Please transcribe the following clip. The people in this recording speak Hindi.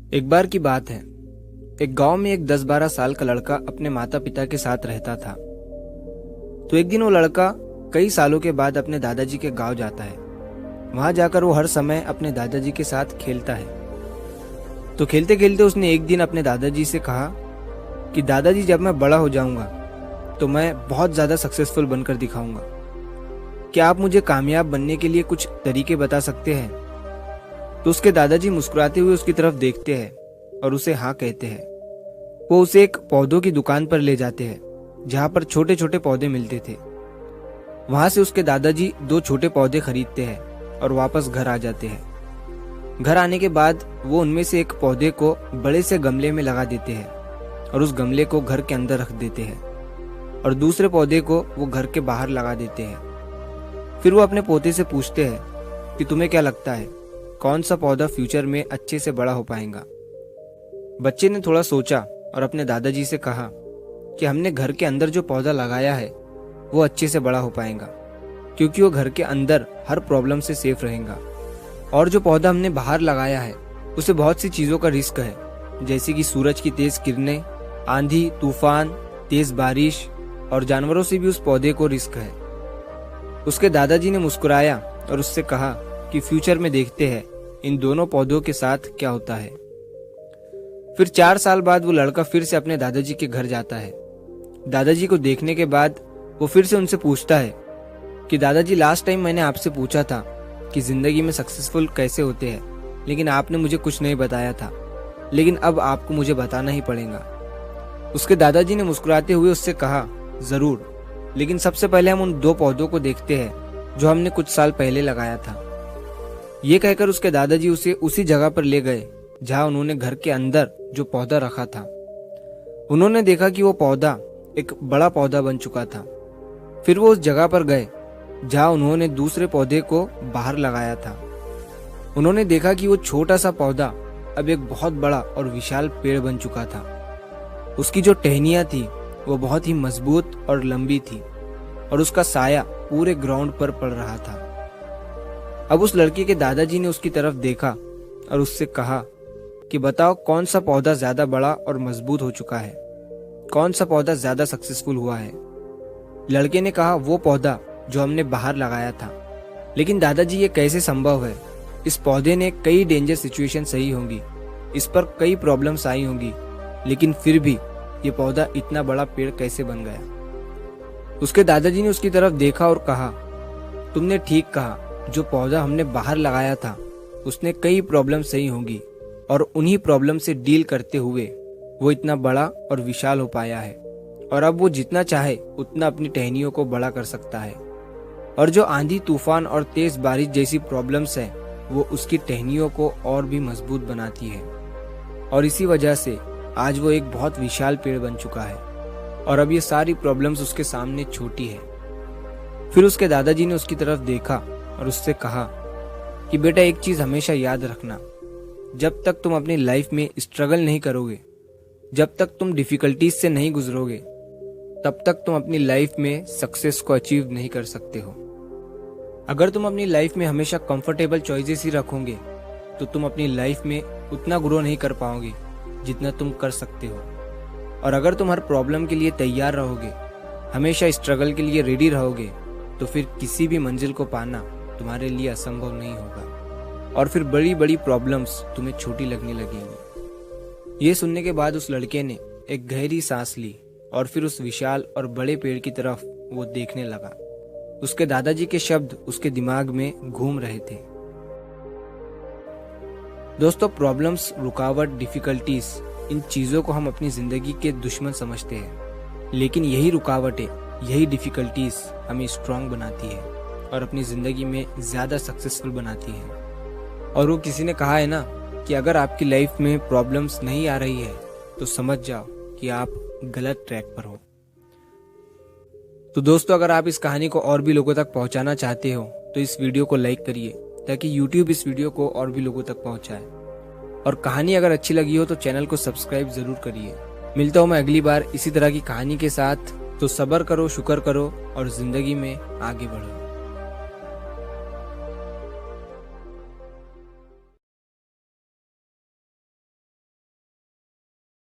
एक बार की बात है। एक गांव में एक 10-12 साल का लड़का अपने माता पिता के साथ रहता था। तो एक दिन वो लड़का कई सालों के बाद अपने दादाजी के गांव जाता है। वहां जाकर वो हर समय अपने दादाजी के साथ खेलता है। तो खेलते खेलते उसने एक दिन अपने दादाजी से कहा कि दादाजी, जब मैं बड़ा हो जाऊंगा तो मैं बहुत ज्यादा सक्सेसफुल बनकर दिखाऊंगा। क्या आप मुझे कामयाब बनने के लिए कुछ तरीके बता सकते हैं? तो उसके दादाजी मुस्कुराते हुए उसकी तरफ देखते हैं और उसे हाँ कहते हैं। वो उसे एक पौधों की दुकान पर ले जाते हैं जहाँ पर छोटे छोटे पौधे मिलते थे। वहां से उसके दादाजी 2 छोटे पौधे खरीदते हैं और वापस घर आ जाते हैं। घर आने के बाद वो उनमें से एक पौधे को बड़े से गमले में लगा देते हैं और उस गमले को घर के अंदर रख देते हैं और दूसरे पौधे को वो घर के बाहर लगा देते हैं। फिर वो अपने पोते से पूछते हैं कि तुम्हें क्या लगता है, कौन सा पौधा फ्यूचर में अच्छे से बड़ा हो पाएगा? बच्चे ने थोड़ा सोचा और अपने दादाजी से कहा कि हमने घर के अंदर जो पौधा लगाया है वो अच्छे से बड़ा हो पाएगा, क्योंकि वो घर के अंदर हर प्रॉब्लम से सेफ रहेगा। और जो पौधा हमने बाहर लगाया है उसे बहुत सी चीजों का रिस्क है, जैसे कि सूरज की तेज किरणें, आंधी तूफान, तेज बारिश और जानवरों से भी उस पौधे को रिस्क है। उसके दादाजी ने मुस्कुराया और उससे कहा कि फ्यूचर में देखते हैं इन दोनों पौधों के साथ क्या होता है। फिर 4 साल बाद वो लड़का फिर से अपने दादाजी के घर जाता है। दादाजी को देखने के बाद वो फिर से उनसे पूछता है कि दादाजी, लास्ट टाइम मैंने आपसे पूछा था कि जिंदगी में सक्सेसफुल कैसे होते हैं, लेकिन आपने मुझे कुछ नहीं बताया था, लेकिन अब आपको मुझे बताना ही पड़ेगा। उसके दादाजी ने मुस्कुराते हुए उससे कहा, जरूर, लेकिन सबसे पहले हम उन 2 पौधों को देखते हैं जो हमने कुछ साल पहले लगाया था। ये कहकर उसके दादाजी उसे उसी जगह पर ले गए जहां उन्होंने घर के अंदर जो पौधा रखा था। उन्होंने देखा कि वो पौधा एक बड़ा पौधा बन चुका था। फिर वो उस जगह पर गए जहां उन्होंने दूसरे पौधे को बाहर लगाया था। उन्होंने देखा कि वो छोटा सा पौधा अब एक बहुत बड़ा और विशाल पेड़ बन चुका था। उसकी जो टहनियां थी वो बहुत ही मजबूत और लंबी थी और उसका साया पूरे ग्राउंड पर पड़ रहा था। अब उस लड़के के दादाजी ने उसकी तरफ देखा और उससे कहा कि बताओ, कौन सा पौधा ज्यादा बड़ा और मजबूत हो चुका है, कौन सा पौधा ज्यादा सक्सेसफुल हुआ है? लड़के ने कहा, वो पौधा जो हमने बाहर लगाया था। लेकिन दादाजी, ये कैसे संभव है? इस पौधे ने कई डेंजर सिचुएशन सही होंगी, इस पर कई प्रॉब्लम्स आई होंगी, लेकिन फिर भी ये पौधा इतना बड़ा पेड़ कैसे बन गया? उसके दादाजी ने उसकी तरफ देखा और कहा, तुमने ठीक कहा, जो पौधा हमने बाहर लगाया था उसने कई प्रॉब्लम सही होंगी और उन्हीं प्रॉब्लम से डील करते हुए वो इतना बड़ा और विशाल हो पाया है, और अब वो जितना चाहे उतना अपनी टहनियों को बड़ा कर सकता है। और जो आंधी तूफान और तेज बारिश जैसी प्रॉब्लम्स है वो उसकी टहनियों को और भी मजबूत बनाती है, और इसी वजह से आज वो एक बहुत विशाल पेड़ बन चुका है और अब ये सारी प्रॉब्लम्स उसके सामने छोटी है। फिर उसके दादाजी ने उसकी तरफ देखा और उससे कहा कि बेटा, एक चीज हमेशा याद रखना, जब तक तुम अपनी लाइफ में स्ट्रगल नहीं करोगे, जब तक तुम डिफिकल्टीज से नहीं गुजरोगे, तब तक तुम अपनी लाइफ में सक्सेस को अचीव नहीं कर सकते हो। अगर तुम अपनी लाइफ में हमेशा कंफर्टेबल चॉइसेस ही रखोगे तो तुम अपनी लाइफ में उतना ग्रो नहीं कर पाओगे जितना तुम कर सकते हो। और अगर तुम हर प्रॉब्लम के लिए तैयार रहोगे, हमेशा स्ट्रगल के लिए रेडी रहोगे, तो फिर किसी भी मंजिल को पाना तुम्हारे लिए असंभव नहीं होगा और फिर बड़ी बड़ी प्रॉब्लम्स तुम्हें छोटी लगने लगेंगी। ये सुनने के बाद उस लड़के ने एक गहरी सांस ली और फिर उस विशाल और बड़े पेड़ की तरफ वो देखने लगा। उसके दादाजी के शब्द उसके दिमाग में घूम रहे थे। दोस्तों, प्रॉब्लम्स, रुकावट, डिफिकल्टीज, इन चीजों को हम अपनी जिंदगी के दुश्मन समझते हैं, लेकिन यही रुकावटें, यही डिफिकल्टीज हमें स्ट्रांग बनाती है और अपनी जिंदगी में ज्यादा सक्सेसफुल बनाती है। और वो किसी ने कहा है ना कि अगर आपकी लाइफ में प्रॉब्लम्स नहीं आ रही है तो समझ जाओ कि आप गलत ट्रैक पर हो। तो दोस्तों, अगर आप इस कहानी को और भी लोगों तक पहुंचाना चाहते हो तो इस वीडियो को लाइक करिए ताकि YouTube इस वीडियो को और भी लोगों तक पहुंचाए। और कहानी अगर अच्छी लगी हो तो चैनल को सब्सक्राइब जरूर करिए। मिलता हूं मैं अगली बार इसी तरह की कहानी के साथ। तो सब्र करो, शुक्र करो और जिंदगी में आगे बढ़ो।